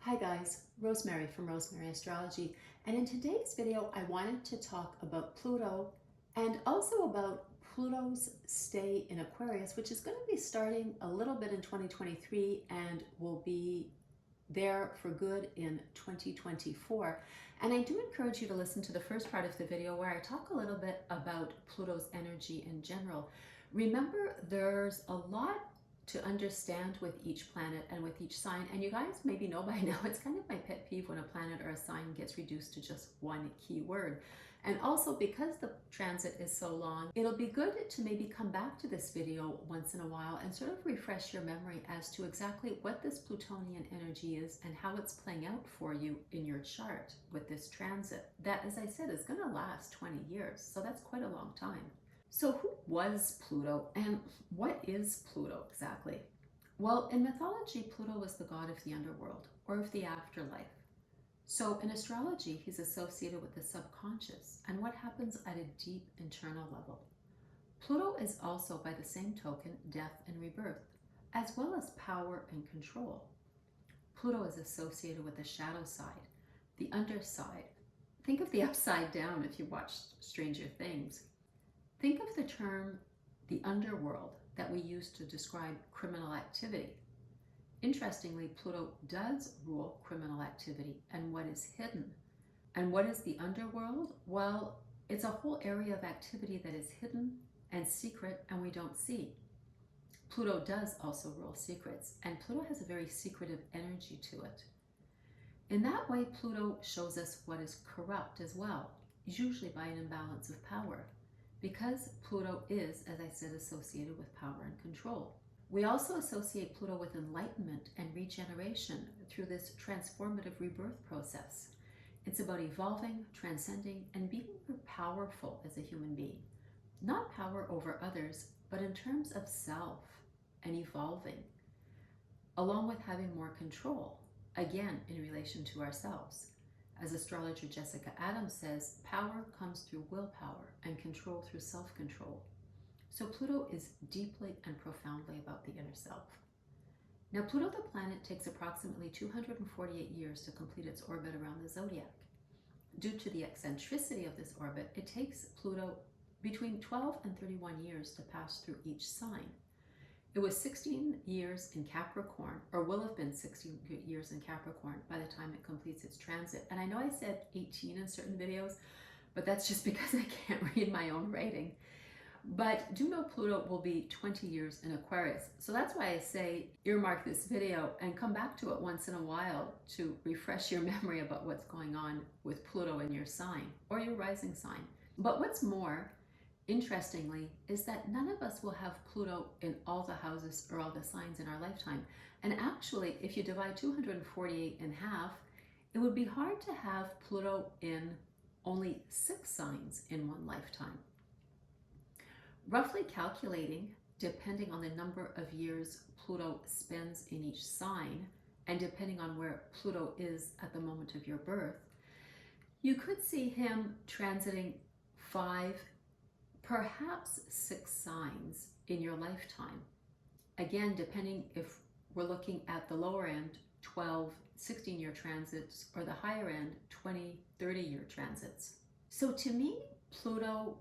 Hi guys, Rosemary from Rosemary Astrology, and in today's video I wanted to talk about Pluto and also about Pluto's stay in Aquarius, which is going to be starting a little bit in 2023 and will be there for good in 2024. And I do encourage you to listen to the first part of the video where I talk a little bit about Pluto's energy in general. Remember, there's a lot to understand with each planet and with each sign, and you guys maybe know by now it's kind of my pet peeve when a planet or a sign gets reduced to just one key word. And also, because the transit is so long, it'll be good to maybe come back to this video once in a while and sort of refresh your memory as to exactly what this Plutonian energy is and how it's playing out for you in your chart with this transit that, as I said, is going to last 20 years. So that's quite a long time. So who was Pluto and what is Pluto exactly? Well, in mythology, Pluto was the god of the underworld or of the afterlife. So in astrology, he's associated with the subconscious and what happens at a deep internal level. Pluto is also, by the same token, death and rebirth, as well as power and control. Pluto is associated with the shadow side, the underside. Think of the upside down if you watched Stranger Things. Think of the term the underworld that we use to describe criminal activity. Interestingly, Pluto does rule criminal activity and what is hidden. And what is the underworld? Well, it's a whole area of activity that is hidden and secret and we don't see. Pluto does also rule secrets, and Pluto has a very secretive energy to it. In that way, Pluto shows us what is corrupt as well, usually by an imbalance of power, because Pluto is, as I said, associated with power and control. We also associate Pluto with enlightenment and regeneration through this transformative rebirth process. It's about evolving, transcending, and being more powerful as a human being. Not power over others, but in terms of self and evolving, along with having more control, again, in relation to ourselves. As astrologer Jessica Adams says, power comes through willpower and control through self-control. So Pluto is deeply and profoundly about the inner self. Now, Pluto the planet takes approximately 248 years to complete its orbit around the zodiac. Due to the eccentricity of this orbit, it takes Pluto between 12 and 31 years to pass through each sign. It was 16 years in Capricorn, or will have been 16 years in Capricorn by the time it completes its transit. And I know I said 18 in certain videos, but that's just because I can't read my own writing. But do know Pluto will be 20 years in Aquarius. So that's why I say earmark this video and come back to it once in a while to refresh your memory about what's going on with Pluto in your sign or your rising sign. But what's more, interestingly, is that none of us will have Pluto in all the houses or all the signs in our lifetime. And actually, if you divide 248 in half, it would be hard to have Pluto in only 6 signs in one lifetime. Roughly calculating, depending on the number of years Pluto spends in each sign, and depending on where Pluto is at the moment of your birth, you could see him transiting 5, perhaps 6 signs in your lifetime. Again, depending if we're looking at the lower end, 12, 16-year transits, or the higher end, 20, 30-year transits. So to me, Pluto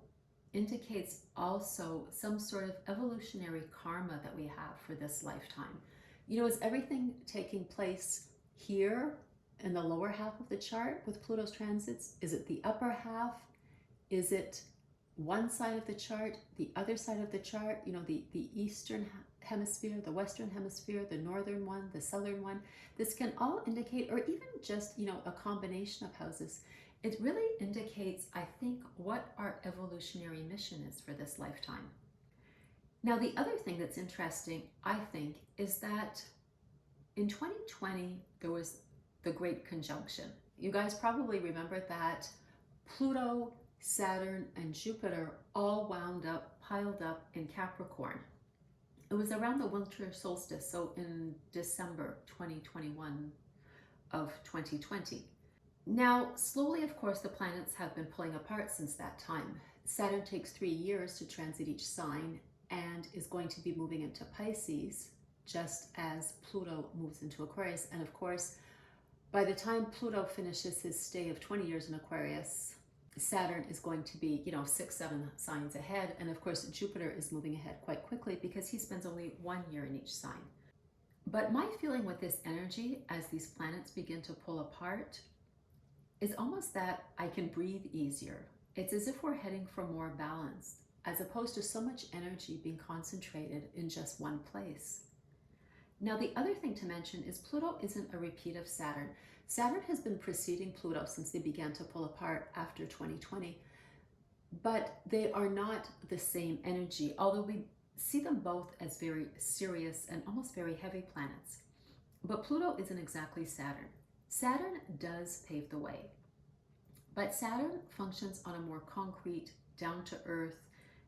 indicates also some sort of evolutionary karma that we have for this lifetime. You know, is everything taking place here in the lower half of the chart with Pluto's transits? Is it the upper half? Is it one side of the chart, the other side of the chart, you know, the eastern hemisphere, the western hemisphere, the northern one, the southern one? This can all indicate, or even just, you know, a combination of houses. It really indicates, I think, what our evolutionary mission is for this lifetime. Now, the other thing that's interesting, I think, is that in 2020, there was the Great Conjunction. You guys probably remember that Pluto, Saturn, and Jupiter all wound up, piled up in Capricorn. It was around the winter solstice, so in December 2021 of 2020. Now, slowly, of course, the planets have been pulling apart since that time. Saturn takes 3 years to transit each sign and is going to be moving into Pisces, just as Pluto moves into Aquarius. And of course, By the time Pluto finishes his stay of 20 years in Aquarius, Saturn is going to be, 6-7 signs ahead. And of course, Jupiter is moving ahead quite quickly because he spends only 1 year in each sign. But my feeling with this energy as these planets begin to pull apart is almost that I can breathe easier. It's as if we're heading for more balance, as opposed to so much energy being concentrated in just one place. Now, the other thing to mention is Pluto isn't a repeat of Saturn. Saturn has been preceding Pluto since they began to pull apart after 2020, but they are not the same energy, although we see them both as very serious and almost very heavy planets. But Pluto isn't exactly Saturn. Saturn does pave the way, but Saturn functions on a more concrete, down-to-earth,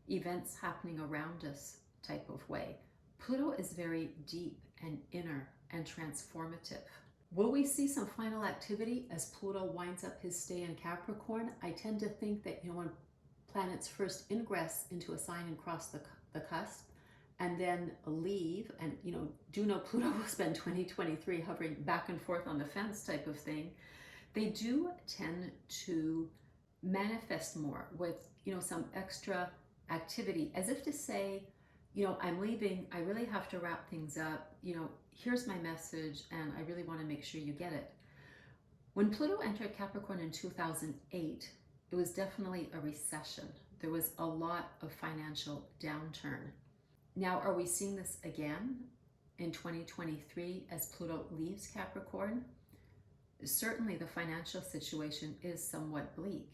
events happening around us type of way. Pluto is very deep and inner and transformative. Will we see some final activity as Pluto winds up his stay in Capricorn? I tend to think that, when planets first ingress into a sign and cross the cusp and then leave, and, do know Pluto will spend 2023 hovering back and forth on the fence type of thing, they do tend to manifest more with, some extra activity, as if to say, I'm leaving, I really have to wrap things up, here's my message, and I really want to make sure you get it. When Pluto entered Capricorn in 2008, it was definitely a recession. There was a lot of financial downturn. Now, are we seeing this again in 2023 as Pluto leaves Capricorn? Certainly the financial situation is somewhat bleak,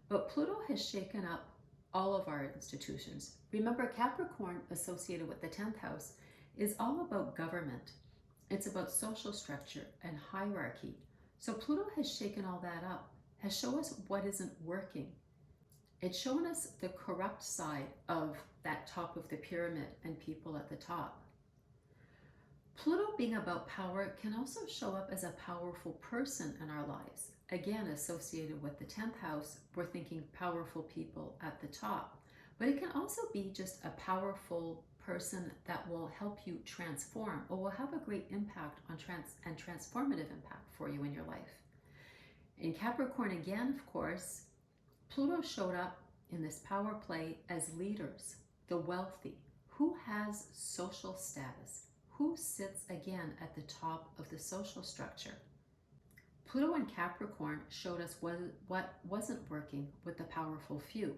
but Pluto has shaken up all of our institutions. Remember, Capricorn, associated with the 10th house, is all about government. It's about social structure and hierarchy. So Pluto has shaken all that up, has shown us what isn't working. It's shown us the corrupt side of that top of the pyramid and people at the top. Pluto, being about power, can also show up as a powerful person in our lives. Again, associated with the 10th house, we're thinking powerful people at the top. But it can also be just a powerful person that will help you transform, or will have a great impact on transformative impact for you in your life. In Capricorn again, of course, Pluto showed up in this power play as leaders, the wealthy, who has social status, who sits again at the top of the social structure. Pluto in Capricorn showed us what wasn't working with the powerful few,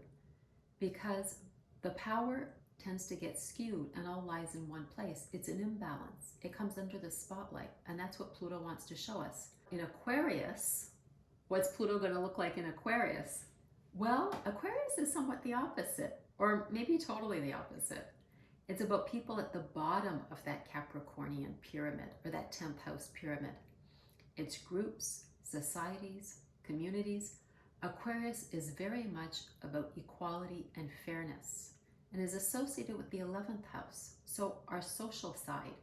because the power tends to get skewed and all lies in one place. It's an imbalance. It comes under the spotlight, and that's what Pluto wants to show us. In Aquarius, what's Pluto going to look like in Aquarius? Well, Aquarius is somewhat the opposite, or maybe totally the opposite. It's about people at the bottom of that Capricornian pyramid, or that 10th house pyramid. It's groups, societies, communities. Aquarius is very much about equality and fairness, and is associated with the 11th house. So our social side,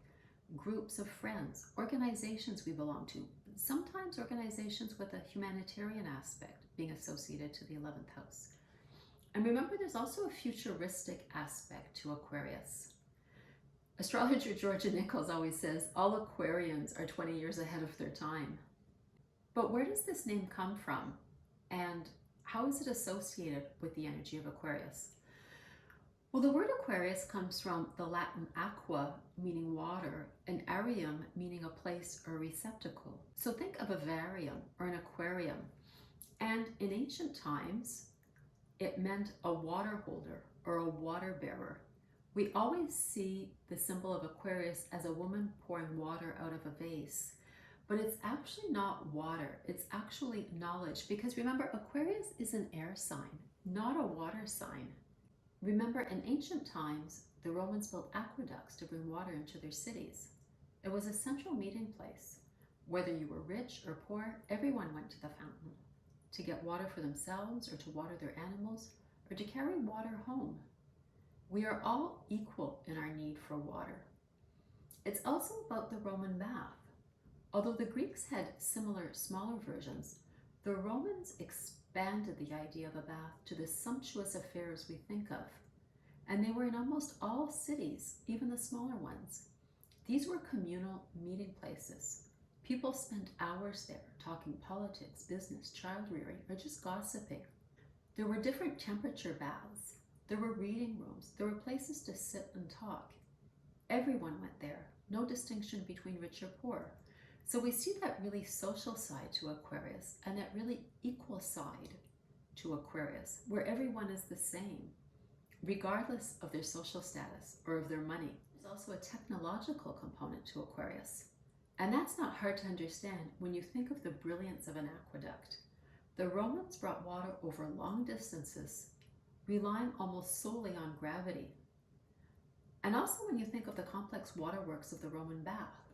groups of friends, organizations we belong to, sometimes organizations with a humanitarian aspect being associated to the 11th house. And remember, there's also a futuristic aspect to Aquarius. Astrologer Georgia Nichols always says, all Aquarians are 20 years ahead of their time. But where does this name come from? And how is it associated with the energy of Aquarius? Well, the word Aquarius comes from the Latin aqua, meaning water, and arium, meaning a place or receptacle. So think of a vivarium or an aquarium. And in ancient times, it meant a water holder or a water bearer. We always see the symbol of Aquarius as a woman pouring water out of a vase. But it's actually not water, it's actually knowledge. Because remember, Aquarius is an air sign, not a water sign. Remember, in ancient times, the Romans built aqueducts to bring water into their cities. It was a central meeting place. Whether you were rich or poor, everyone went to the fountain to get water for themselves, or to water their animals, or to carry water home. We are all equal in our need for water. It's also about the Roman bath. Although the Greeks had similar, smaller versions, the Romans expanded the idea of a bath to the sumptuous affairs we think of. And they were in almost all cities, even the smaller ones. These were communal meeting places. People spent hours there talking politics, business, child rearing, or just gossiping. There were different temperature baths. There were reading rooms. There were places to sit and talk. Everyone went there, no distinction between rich or poor. So we see that really social side to Aquarius and that really equal side to Aquarius, where everyone is the same, regardless of their social status or of their money. There's also a technological component to Aquarius. And that's not hard to understand when you think of the brilliance of an aqueduct. The Romans brought water over long distances, relying almost solely on gravity. And also when you think of the complex waterworks of the Roman bath.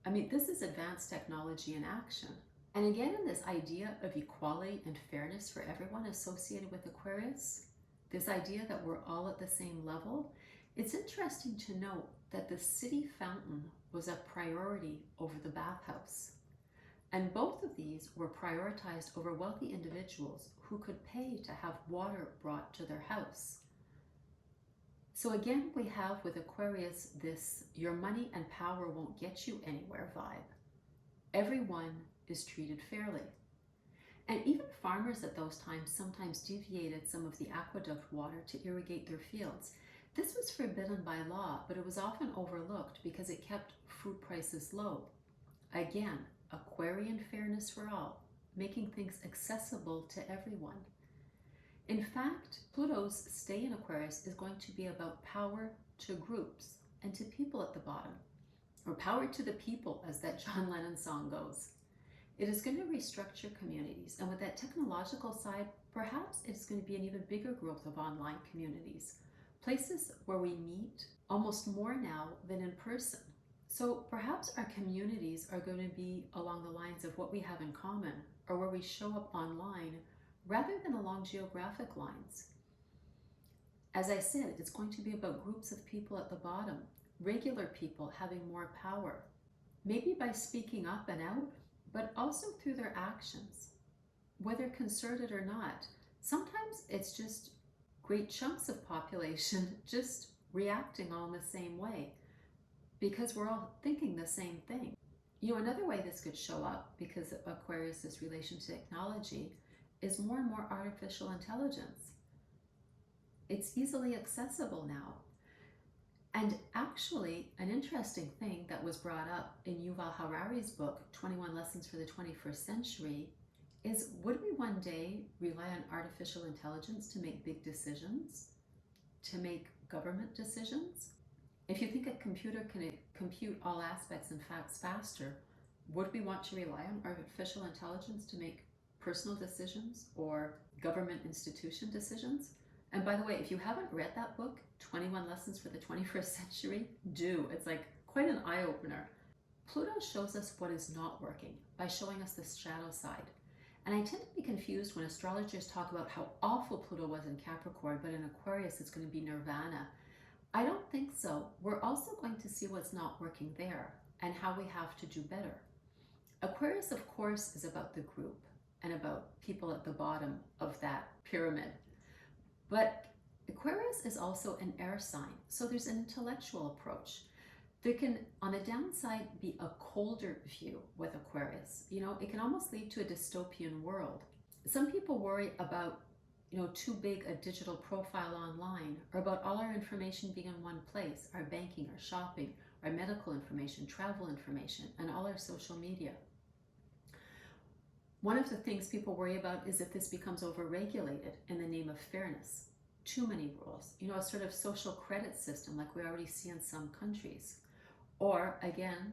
I mean, this is advanced technology in action. And again, in this idea of equality and fairness for everyone associated with Aquarius, this idea that we're all at the same level, it's interesting to note that the city fountain was a priority over the bathhouse. And both of these were prioritized over wealthy individuals who could pay to have water brought to their house. So again, we have with Aquarius this your money and power won't get you anywhere vibe. Everyone is treated fairly. And even farmers at those times sometimes deviated some of the aqueduct water to irrigate their fields. This was forbidden by law, but it was often overlooked because it kept food prices low. Again, Aquarian fairness for all, making things accessible to everyone. In fact, Pluto's stay in Aquarius is going to be about power to groups and to people at the bottom, or power to the people, as that John Lennon song goes. It is going to restructure communities, and with that technological side, perhaps it's going to be an even bigger growth of online communities, places where we meet almost more now than in person. So perhaps our communities are going to be along the lines of what we have in common, or where we show up online rather than along geographic lines. As I said, it's going to be about groups of people at the bottom, regular people having more power, maybe by speaking up and out, but also through their actions, whether concerted or not. Sometimes it's just great chunks of population just reacting all in the same way because we're all thinking the same thing. You know, another way this could show up, because of Aquarius's relation to technology, is more and more artificial intelligence. It's easily accessible now. And actually, an interesting thing that was brought up in Yuval Harari's book, 21 Lessons for the 21st Century, is would we one day rely on artificial intelligence to make big decisions, to make government decisions? If you think a computer can compute all aspects and facts faster, would we want to rely on artificial intelligence to make personal decisions or government institution decisions? And by the way, if you haven't read that book, 21 Lessons for the 21st Century, do. It's like quite an eye-opener. Pluto shows us what is not working by showing us the shadow side. And I tend to be confused when astrologers talk about how awful Pluto was in Capricorn, but in Aquarius it's going to be nirvana. I don't think so. We're also going to see what's not working there and how we have to do better. Aquarius, of course, is about the group and about people at the bottom of that pyramid. But Aquarius is also an air sign, so there's an intellectual approach. There can, on the downside, be a colder view with Aquarius. You know, it can almost lead to a dystopian world. Some people worry about, too big a digital profile online, or about all our information being in one place, our banking, our shopping, our medical information, travel information, and all our social media. One of the things people worry about is if this becomes over-regulated in the name of fairness. Too many rules, a sort of social credit system like we already see in some countries. Or again,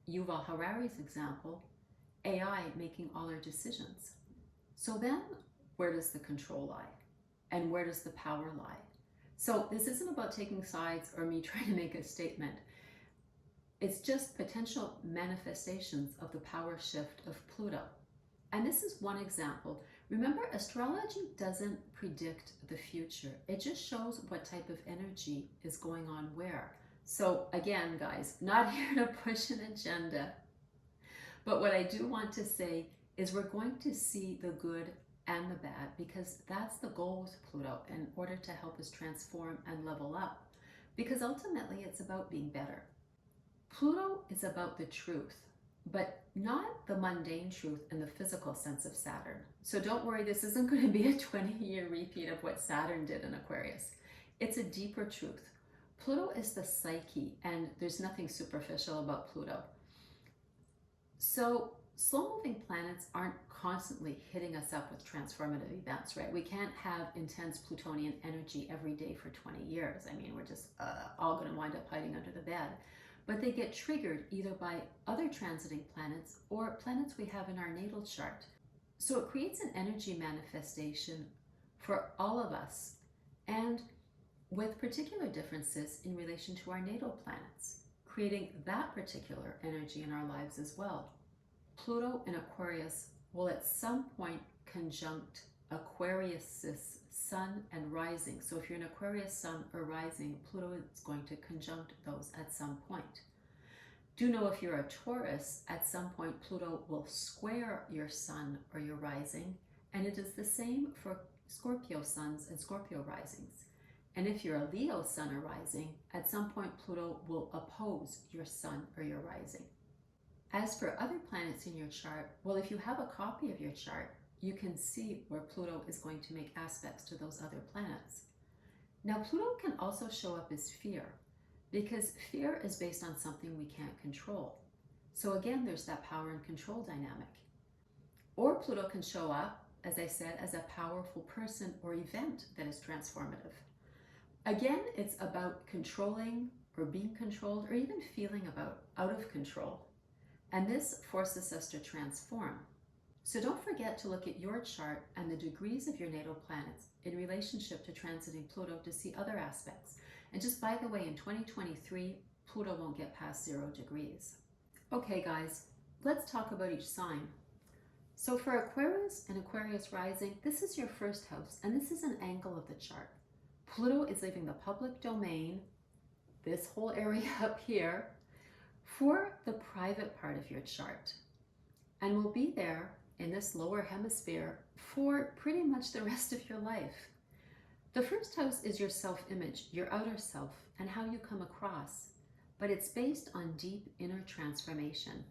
Yuval Harari's example, AI making all our decisions. So then where does the control lie? And where does the power lie? So this isn't about taking sides or me trying to make a statement. It's just potential manifestations of the power shift of Pluto. And this is one example. Remember, astrology doesn't predict the future. It just shows what type of energy is going on where. So again, guys, not here to push an agenda. But what I do want to say is we're going to see the good and the bad, because that's the goal with Pluto in order to help us transform and level up. Because ultimately it's about being better. Pluto is about the truth, but not the mundane truth in the physical sense of Saturn. So don't worry, this isn't going to be a 20-year repeat of what Saturn did in Aquarius. It's a deeper truth. Pluto is the psyche, and there's nothing superficial about Pluto. So slow-moving planets aren't constantly hitting us up with transformative events, right? We can't have intense Plutonian energy every day for 20 years. I mean, we're just all going to wind up hiding under the bed. But they get triggered either by other transiting planets or planets we have in our natal chart. So it creates an energy manifestation for all of us, and with particular differences in relation to our natal planets, creating that particular energy in our lives as well. Pluto in Aquarius will at some point conjunct Aquarius's sun and rising. So if you're an Aquarius sun or rising, Pluto is going to conjunct those at some point. Do know if you're a Taurus, at some point Pluto will square your sun or your rising, and it is the same for Scorpio suns and Scorpio risings. And if you're a Leo sun or rising, at some point Pluto will oppose your sun or your rising. As for other planets in your chart, well, if you have a copy of your chart, you can see where Pluto is going to make aspects to those other planets. Now, Pluto can also show up as fear, because fear is based on something we can't control. So again, there's that power and control dynamic. Or Pluto can show up, as I said, as a powerful person or event that is transformative. Again, it's about controlling or being controlled or even feeling out of control. And this forces us to transform. So don't forget to look at your chart and the degrees of your natal planets in relationship to transiting Pluto to see other aspects. And just by the way, in 2023, Pluto won't get past 0 degrees. Okay guys, let's talk about each sign. So for Aquarius and Aquarius rising, this is your first house, and this is an angle of the chart. Pluto is leaving the public domain, this whole area up here, for the private part of your chart, and will be there in this lower hemisphere for pretty much the rest of your life. The first house is your self-image, your outer self, and how you come across, but it's based on deep inner transformation.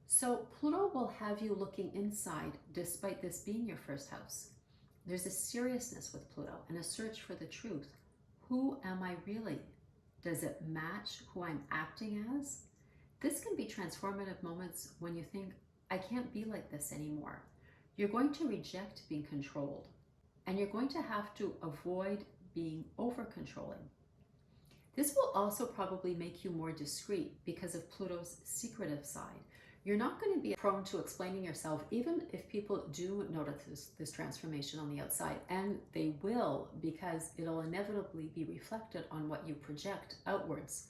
So Pluto will have you looking inside despite this being your first house. There's a seriousness with Pluto and a search for the truth. Who am I really? Does it match who I'm acting as? This can be transformative moments when you think, I can't be like this anymore. You're going to reject being controlled, and you're going to have to avoid being over-controlling. This will also probably make you more discreet because of Pluto's secretive side. You're not going to be prone to explaining yourself, even if people do notice this transformation on the outside, and they will, because it'll inevitably be reflected on what you project outwards.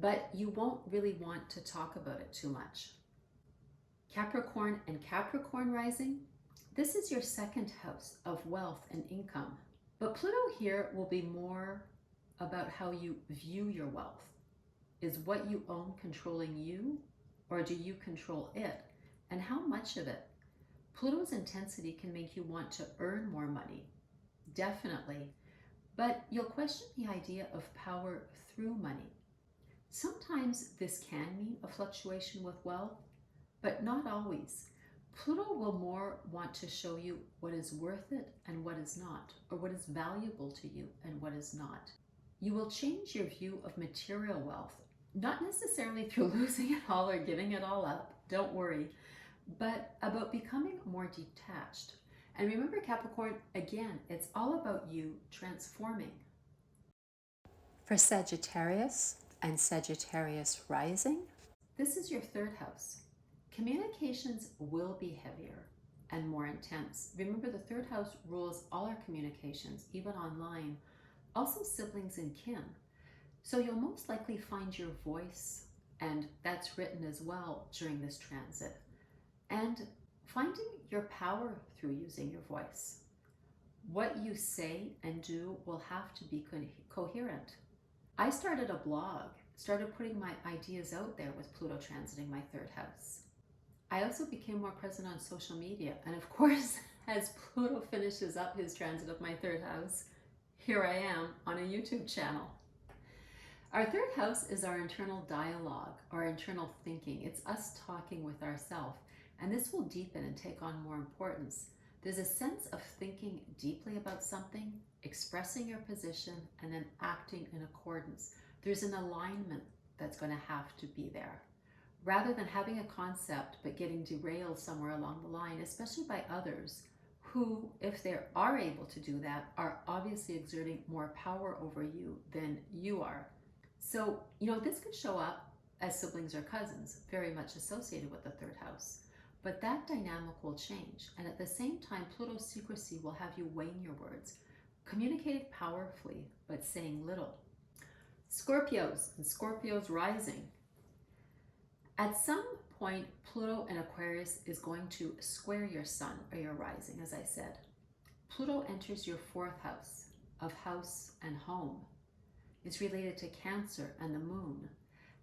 But you won't really want to talk about it too much. Capricorn and Capricorn rising, this is your second house of wealth and income. But Pluto here will be more about how you view your wealth. Is what you own controlling you, or do you control it? And how much of it? Pluto's intensity can make you want to earn more money, definitely. But you'll question the idea of power through money. Sometimes this can mean a fluctuation with wealth, but not always. Pluto will more want to show you what is worth it and what is not, or what is valuable to you and what is not. You will change your view of material wealth, not necessarily through losing it all or giving it all up, don't worry, but about becoming more detached. And remember, Capricorn, again, it's all about you transforming. For Sagittarius and Sagittarius rising, this is your third house. Communications will be heavier and more intense. Remember, the third house rules all our communications, even online, also siblings and kin. So you'll most likely find your voice, and that's written as well during this transit, and finding your power through using your voice. What you say and do will have to be coherent. I started a blog, started putting my ideas out there with Pluto transiting my third house. I also became more present on social media, and of course, as Pluto finishes up his transit of my third house, here I am on a YouTube channel. Our third house is our internal dialogue, our internal thinking. It's us talking with ourselves, and this will deepen and take on more importance. There's a sense of thinking deeply about something, expressing your position, and then acting in accordance. There's an alignment that's going to have to be there. Rather than having a concept but getting derailed somewhere along the line, especially by others who, if they are able to do that, are obviously exerting more power over you than you are. So, this could show up as siblings or cousins, very much associated with the third house. But that dynamic will change. And at the same time, Pluto's secrecy will have you weighing your words, communicating powerfully, but saying little. Scorpios and Scorpios rising. At some point, Pluto in Aquarius is going to square your sun or your rising, as I said. Pluto enters your fourth house of house and home. It's related to Cancer and the moon,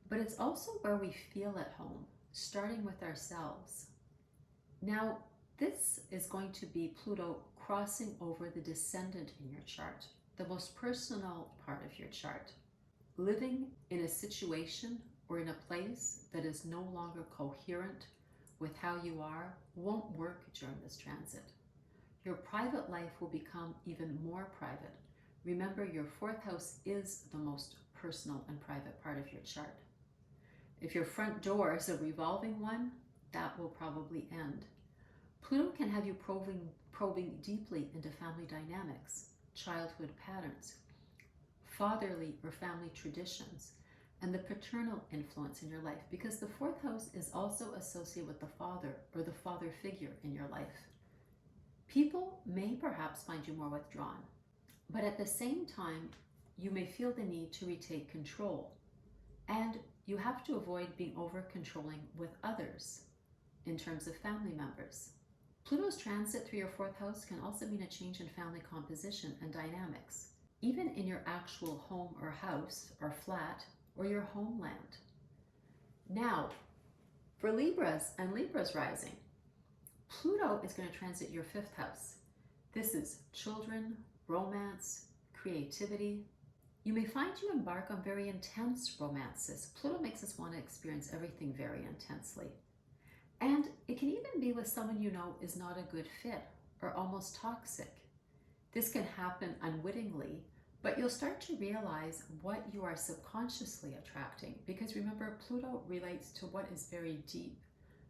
but it's also where we feel at home, starting with ourselves. Now, this is going to be Pluto crossing over the descendant in your chart, the most personal part of your chart. Living in a situation or in a place that is no longer coherent with how you are won't work during this transit. Your private life will become even more private. Remember, your fourth house is the most personal and private part of your chart. If your front door is a revolving one, that will probably end. Pluto can have you probing deeply into family dynamics, childhood patterns, fatherly or family traditions, and the paternal influence in your life, because the fourth house is also associated with the father or the father figure in your life. People may perhaps find you more withdrawn, but at the same time, you may feel the need to retake control, and you have to avoid being over-controlling with others in terms of family members. Pluto's transit through your fourth house can also mean a change in family composition and dynamics, even in your actual home or house or flat or your homeland. Now, for Libras and Libras rising, Pluto is going to transit your fifth house. This is children, romance, creativity. You may find you embark on very intense romances. Pluto makes us want to experience everything very intensely. And it can even be with someone you know is not a good fit or almost toxic. This can happen unwittingly, but you'll start to realize what you are subconsciously attracting, because remember, Pluto relates to what is very deep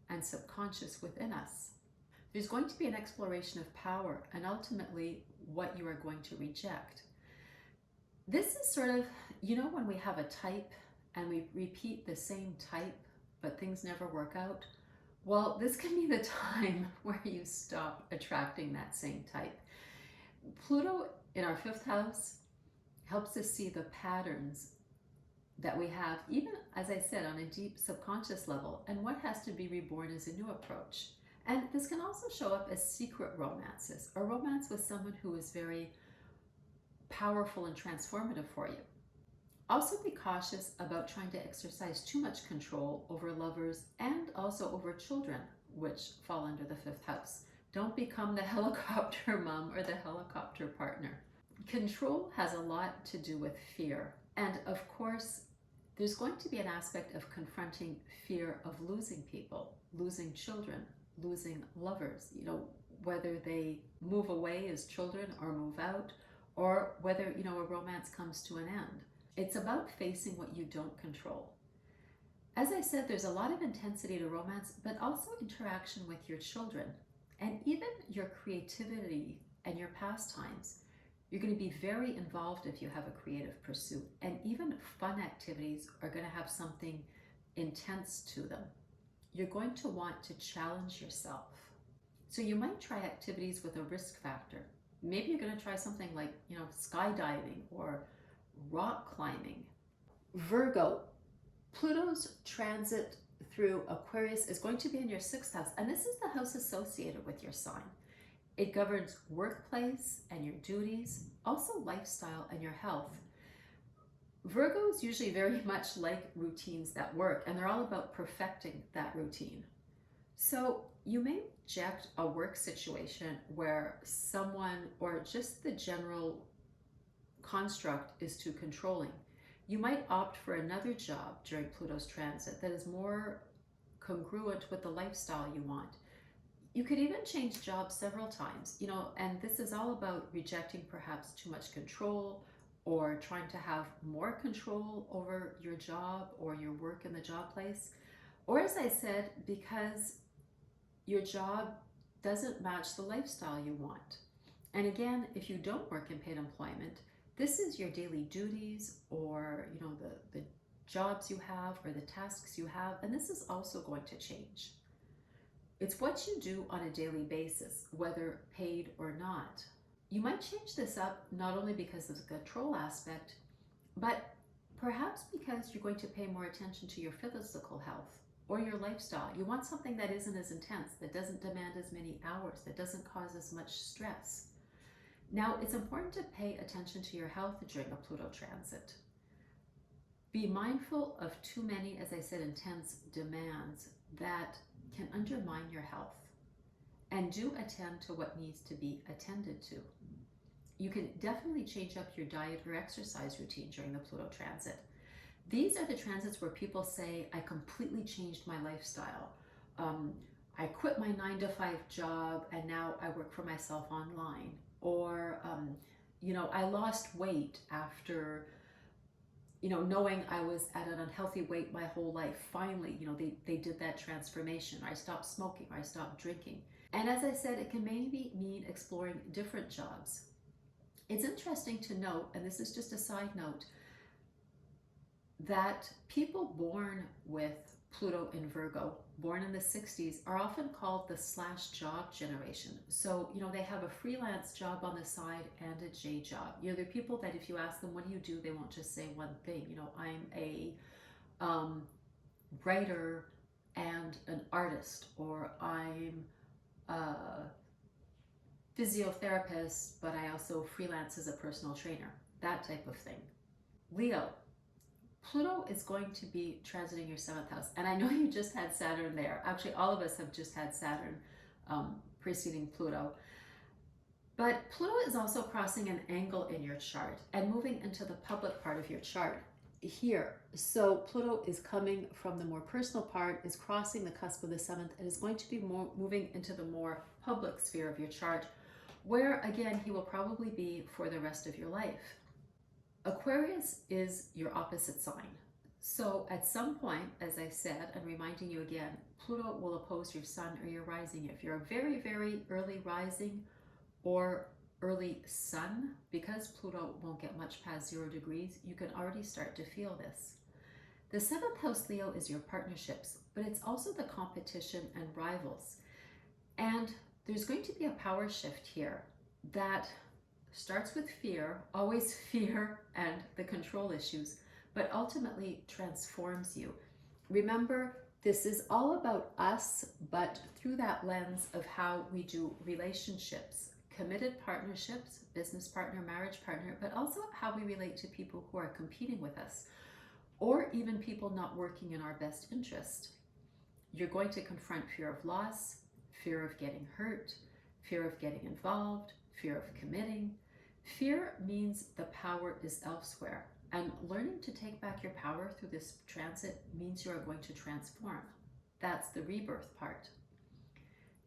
and subconscious within us. There's going to be an exploration of power and ultimately what you are going to reject. This is sort of, when we have a type and we repeat the same type, but things never work out. Well, this can be the time where you stop attracting that same type. Pluto in our fifth house helps us see the patterns that we have, even, as I said, on a deep subconscious level, and what has to be reborn as a new approach. And this can also show up as secret romances, or romance with someone who is very powerful and transformative for you. Also be cautious about trying to exercise too much control over lovers and also over children, which fall under the fifth house. Don't become the helicopter mom or the helicopter partner. Control has a lot to do with fear. And of course, there's going to be an aspect of confronting fear of losing people, losing children, losing lovers, whether they move away as children or move out, or whether, a romance comes to an end. It's about facing what you don't control. As I said, there's a lot of intensity to romance, but also interaction with your children and even your creativity and your pastimes. You're going to be very involved if you have a creative pursuit, and even fun activities are going to have something intense to them. You're going to want to challenge yourself. So you might try activities with a risk factor. Maybe you're going to try something like, skydiving or rock climbing. Virgo, Pluto's transit through Aquarius is going to be in your sixth house, and this is the house associated with your sign. It governs workplace and your duties, also lifestyle and your health. Virgos usually very much like routines that work, and they're all about perfecting that routine. So you may reject a work situation where someone or just the general construct is too controlling. You might opt for another job during Pluto's transit that is more congruent with the lifestyle you want. You could even change jobs several times, and this is all about rejecting perhaps too much control or trying to have more control over your job or your work in the job place. Or as I said, because your job doesn't match the lifestyle you want. And again, if you don't work in paid employment, this is your daily duties or, the jobs you have or the tasks you have, and this is also going to change. It's what you do on a daily basis, whether paid or not. You might change this up not only because of the control aspect, but perhaps because you're going to pay more attention to your physical health or your lifestyle. You want something that isn't as intense, that doesn't demand as many hours, that doesn't cause as much stress. Now, it's important to pay attention to your health during a Pluto transit. Be mindful of too many, as I said, intense demands that can undermine your health, and do attend to what needs to be attended to. You can definitely change up your diet or exercise routine during the Pluto transit. These are the transits where people say, I completely changed my lifestyle. I quit my 9-to-5 job and now I work for myself online. Or, I lost weight after knowing I was at an unhealthy weight my whole life. Finally, they did that transformation. I stopped smoking, I stopped drinking. And as I said, it can maybe mean exploring different jobs. It's interesting to note, and this is just a side note, that people born with Pluto in Virgo, born in the 60s, are often called the slash job generation. So, they have a freelance job on the side and a J job. They're people that if you ask them, what do? They won't just say one thing. I'm a writer and an artist, or I'm a physiotherapist, but I also freelance as a personal trainer, that type of thing. Leo, Pluto is going to be transiting your 7th house. And I know you just had Saturn there. Actually, all of us have just had Saturn preceding Pluto. But Pluto is also crossing an angle in your chart and moving into the public part of your chart here. So Pluto is coming from the more personal part, is crossing the cusp of the 7th, and is going to be moving into the more public sphere of your chart, where again, he will probably be for the rest of your life. Aquarius is your opposite sign. So at some point, as I said, and reminding you again, Pluto will oppose your sun or your rising. If you're a very, very early rising or early sun, because Pluto won't get much past 0 degrees, you can already start to feel this. The 7th house, Leo, is your partnerships, but it's also the competition and rivals. And there's going to be a power shift here that starts with fear, always fear and the control issues, but ultimately transforms you. Remember, this is all about us, but through that lens of how we do relationships, committed partnerships, business partner, marriage partner, but also how we relate to people who are competing with us, or even people not working in our best interest. You're going to confront fear of loss, fear of getting hurt, fear of getting involved, fear of committing. Fear means the power is elsewhere, and learning to take back your power through this transit means you are going to transform. That's the rebirth part.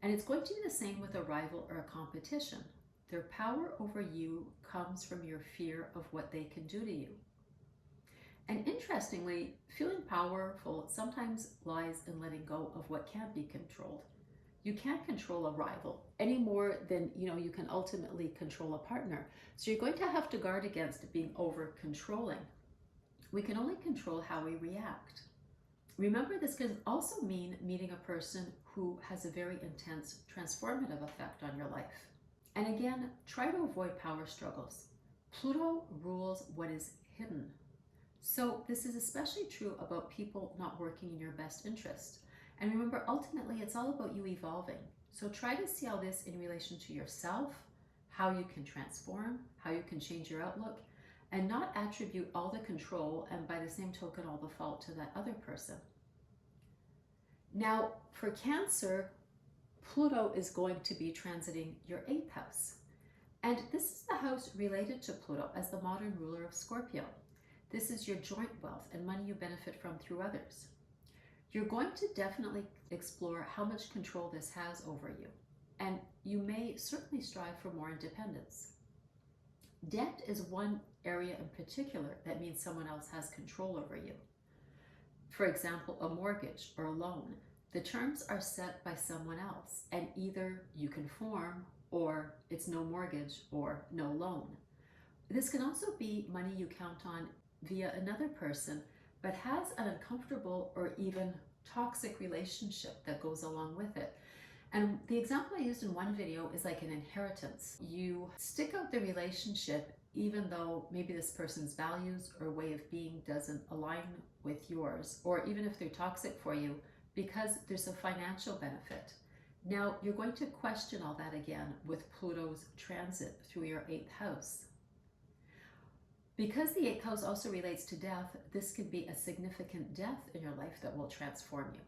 And it's going to be the same with a rival or a competition. Their power over you comes from your fear of what they can do to you. And interestingly, feeling powerful sometimes lies in letting go of what can't be controlled. You can't control a rival any more than you can ultimately control a partner. So you're going to have to guard against being over controlling. We can only control how we react. Remember, this can also mean meeting a person who has a very intense transformative effect on your life. And again, try to avoid power struggles. Pluto rules what is hidden. So this is especially true about people not working in your best interest. And remember, ultimately, it's all about you evolving. So try to see all this in relation to yourself, how you can transform, how you can change your outlook, and not attribute all the control and by the same token all the fault to that other person. Now, for Cancer, Pluto is going to be transiting your 8th house. And this is the house related to Pluto as the modern ruler of Scorpio. This is your joint wealth and money you benefit from through others. You're going to definitely explore how much control this has over you, and you may certainly strive for more independence. Debt is one area in particular that means someone else has control over you. For example, a mortgage or a loan. The terms are set by someone else, and either you conform or it's no mortgage or no loan. This can also be money you count on via another person, but has an uncomfortable or even toxic relationship that goes along with it. And the example I used in one video is like an inheritance. You stick out the relationship even though maybe this person's values or way of being doesn't align with yours, or even if they're toxic for you, because there's a financial benefit. Now, you're going to question all that again with Pluto's transit through your 8th house. Because the 8th house also relates to death, this could be a significant death in your life that will transform you.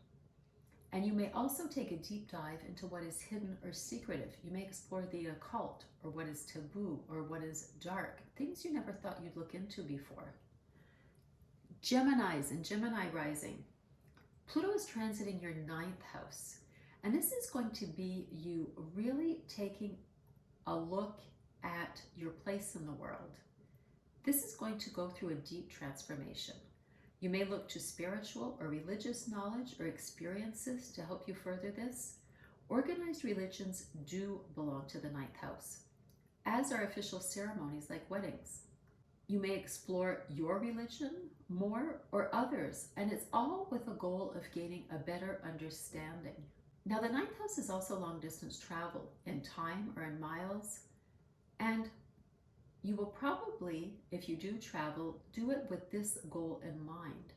And you may also take a deep dive into what is hidden or secretive. You may explore the occult, or what is taboo, or what is dark, things you never thought you'd look into before. Geminis and Gemini rising. Pluto is transiting your 9th house. And this is going to be you really taking a look at your place in the world. This is going to go through a deep transformation. You may look to spiritual or religious knowledge or experiences to help you further this. Organized religions do belong to the 9th house, as are official ceremonies like weddings. You may explore your religion more or others, and it's all with a goal of gaining a better understanding. Now, the 9th house is also long distance travel in time or in miles, and you will probably, if you do travel, do it with this goal in mind.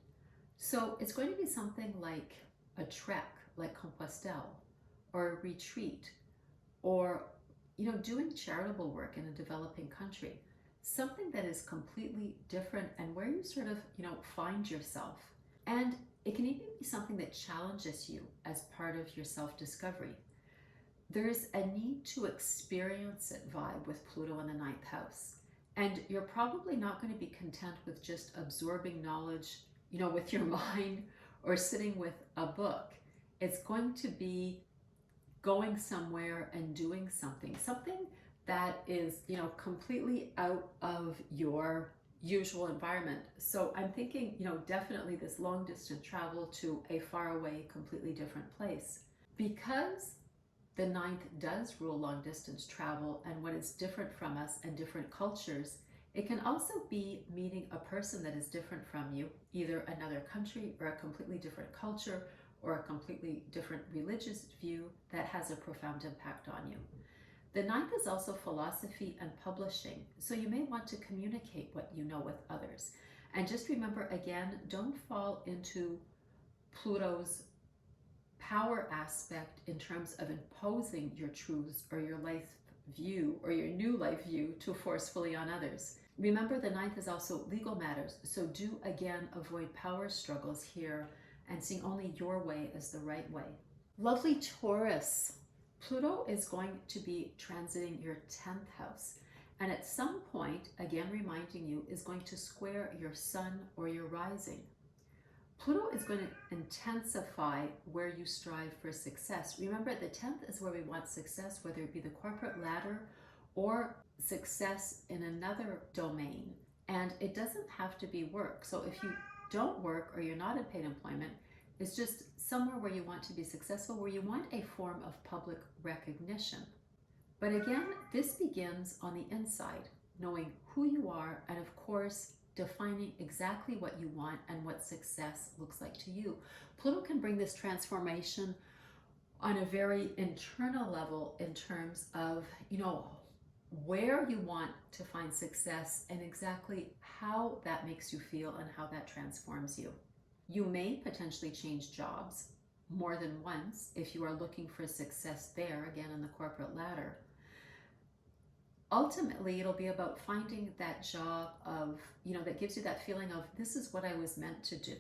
So it's going to be something like a trek, like Compostelle, or a retreat, or doing charitable work in a developing country. Something that is completely different and where you sort of, find yourself. And it can even be something that challenges you as part of your self-discovery. There's a need to experience it vibe with Pluto in the 9th house. And you're probably not going to be content with just absorbing knowledge, with your mind or sitting with a book. It's going to be going somewhere and doing something that is, completely out of your usual environment. So I'm thinking, definitely this long distance travel to a far away, completely different place. Because the 9th does rule long distance travel and what is different from us and different cultures, it can also be meeting a person that is different from you, either another country or a completely different culture or a completely different religious view that has a profound impact on you. The 9th is also philosophy and publishing, so you may want to communicate what you know with others. And just remember, again, don't fall into Pluto's power aspect in terms of imposing your truths or your life view or your new life view too forcefully on others. Remember, the 9th is also legal matters, so do again avoid power struggles here and seeing only your way as the right way. Lovely Taurus. Pluto is going to be transiting your 10th house, and at some point, again reminding you, is going to square your sun or your rising. Pluto is going to intensify where you strive for success. Remember, the 10th is where we want success, whether it be the corporate ladder or success in another domain. And it doesn't have to be work. So if you don't work or you're not in paid employment, it's just somewhere where you want to be successful, where you want a form of public recognition. But again, this begins on the inside, knowing who you are, and of course, defining exactly what you want and what success looks like to you. Pluto can bring this transformation on a very internal level in terms of, where you want to find success and exactly how that makes you feel and how that transforms you. You may potentially change jobs more than once if you are looking for success there, again, in the corporate ladder. Ultimately, it'll be about finding that job of, that gives you that feeling of, this is what I was meant to do.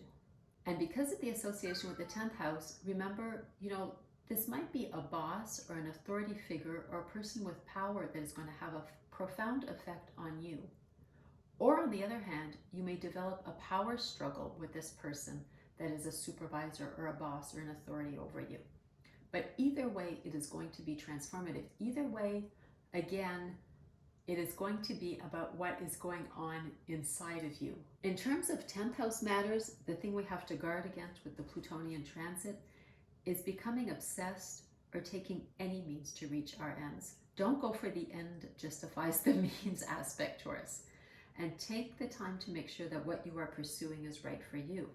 And because of the association with the 10th house, remember, this might be a boss or an authority figure or a person with power that is going to have a profound effect on you. Or on the other hand, you may develop a power struggle with this person that is a supervisor or a boss or an authority over you. But either way, it is going to be transformative. Either way, again, it is going to be about what is going on inside of you. In terms of 10th house matters, the thing we have to guard against with the Plutonian transit is becoming obsessed or taking any means to reach our ends. Don't go for the end justifies the means aspect, Taurus. And take the time to make sure that what you are pursuing is right for you.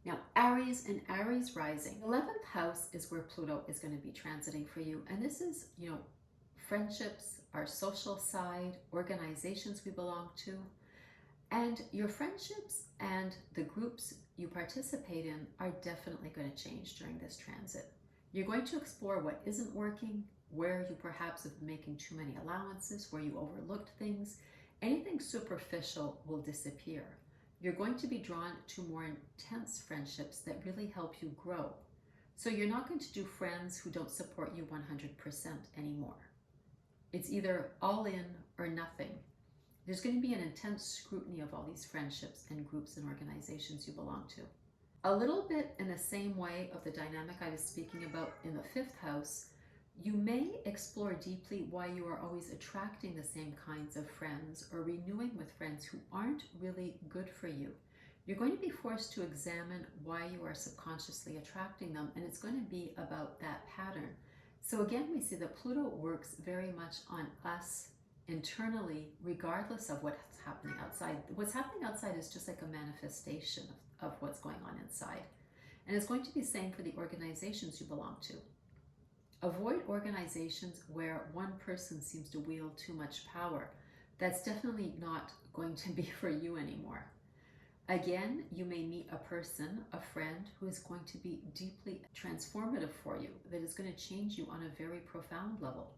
Now, Aries and Aries rising. 11th house is where Pluto is going to be transiting for you. And this is, friendships, our social side, organizations we belong to. And your friendships and the groups you participate in are definitely going to change during this transit. You're going to explore what isn't working, where you perhaps have been making too many allowances, where you overlooked things. Anything superficial will disappear. You're going to be drawn to more intense friendships that really help you grow. So you're not going to do friends who don't support you 100% anymore. It's either all in or nothing. There's going to be an intense scrutiny of all these friendships and groups and organizations you belong to. A little bit in the same way of the dynamic I was speaking about in the 5th house, you may explore deeply why you are always attracting the same kinds of friends or renewing with friends who aren't really good for you. You're going to be forced to examine why you are subconsciously attracting them, and it's going to be about that pattern. So again, we see that Pluto works very much on us internally, regardless of what's happening outside. What's happening outside is just like a manifestation of what's going on inside. And it's going to be the same for the organizations you belong to. Avoid organizations where one person seems to wield too much power. That's definitely not going to be for you anymore. Again, you may meet a person, a friend, who is going to be deeply transformative for you, that is going to change you on a very profound level.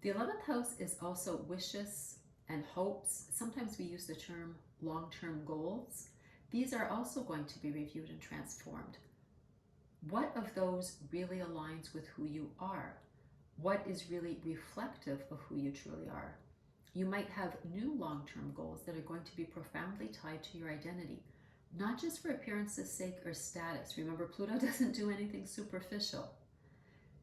The 11th house is also wishes and hopes. Sometimes we use the term long-term goals. These are also going to be reviewed and transformed. What of those really aligns with who you are? What is really reflective of who you truly are? You might have new long-term goals that are going to be profoundly tied to your identity, not just for appearance's sake or status. Remember, Pluto doesn't do anything superficial.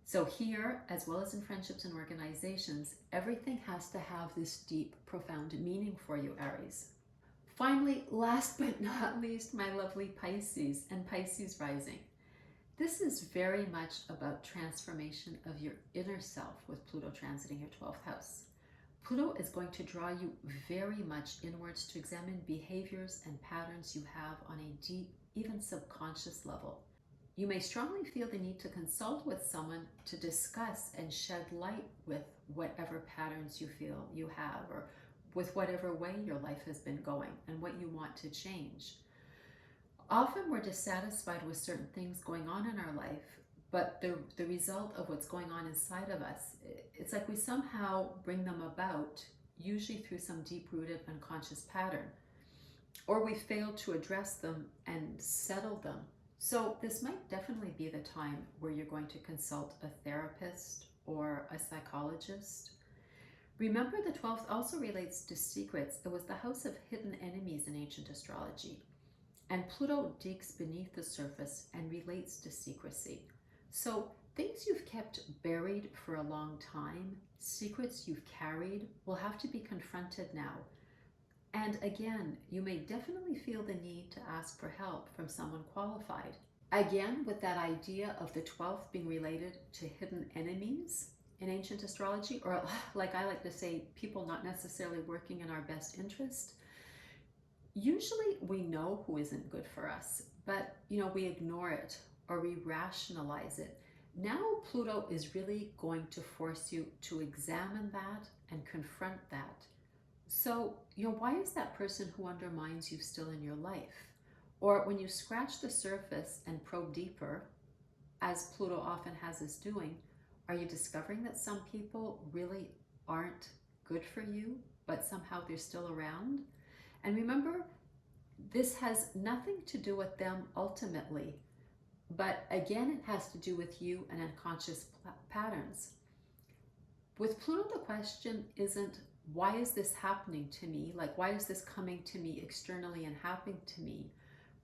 So here, as well as in friendships and organizations, everything has to have this deep, profound meaning for you, Aries. Finally, last but not least, my lovely Pisces and Pisces rising. This is very much about transformation of your inner self with Pluto transiting your 12th house. Pluto is going to draw you very much inwards to examine behaviors and patterns you have on a deep, even subconscious level. You may strongly feel the need to consult with someone to discuss and shed light with whatever patterns you feel you have, or with whatever way your life has been going and what you want to change. Often we're dissatisfied with certain things going on in our life, but the result of what's going on inside of us, it's like we somehow bring them about, usually through some deep-rooted unconscious pattern, or we fail to address them and settle them. So this might definitely be the time where you're going to consult a therapist or a psychologist. Remember, the 12th also relates to secrets. It was the house of hidden enemies in ancient astrology. And Pluto digs beneath the surface and relates to secrecy. So things you've kept buried for a long time, secrets you've carried, will have to be confronted now. And again, you may definitely feel the need to ask for help from someone qualified. Again, with that idea of the 12th being related to hidden enemies in ancient astrology, or like I like to say, people not necessarily working in our best interest. Usually we know who isn't good for us, but we ignore it or we rationalize it. Now Pluto is really going to force you to examine that and confront that. So, why is that person who undermines you still in your life? Or when you scratch the surface and probe deeper, as Pluto often has us doing, are you discovering that some people really aren't good for you, but somehow they're still around? And remember, this has nothing to do with them ultimately, but again, it has to do with you and unconscious patterns. With Pluto, the question isn't why is this happening to me? Like, why is this coming to me externally and happening to me?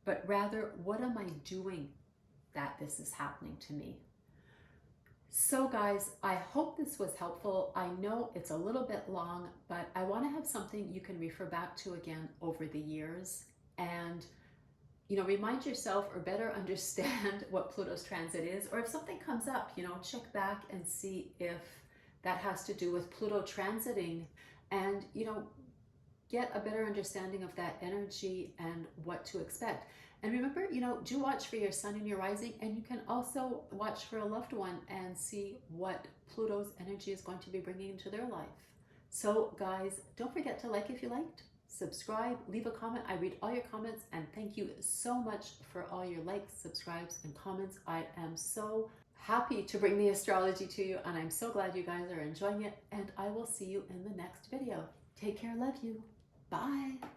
But rather, what am I doing that this is happening to me? So guys, I hope this was helpful. I know it's a little bit long, but I want to have something you can refer back to again over the years and, you know, remind yourself or better understand what Pluto's transit is, or if something comes up, you know, check back and see if that has to do with Pluto transiting, and, you know, get a better understanding of that energy and what to expect. And remember, you know, do watch for your sun and your rising, and you can also watch for a loved one and see what Pluto's energy is going to be bringing into their life. So guys, don't forget to like if you liked, subscribe, leave a comment. I read all your comments, and thank you so much for all your likes, subscribes, and comments. I am so happy to bring the astrology to you, and I'm so glad you guys are enjoying it, and I will see you in the next video. Take care, love you. Bye.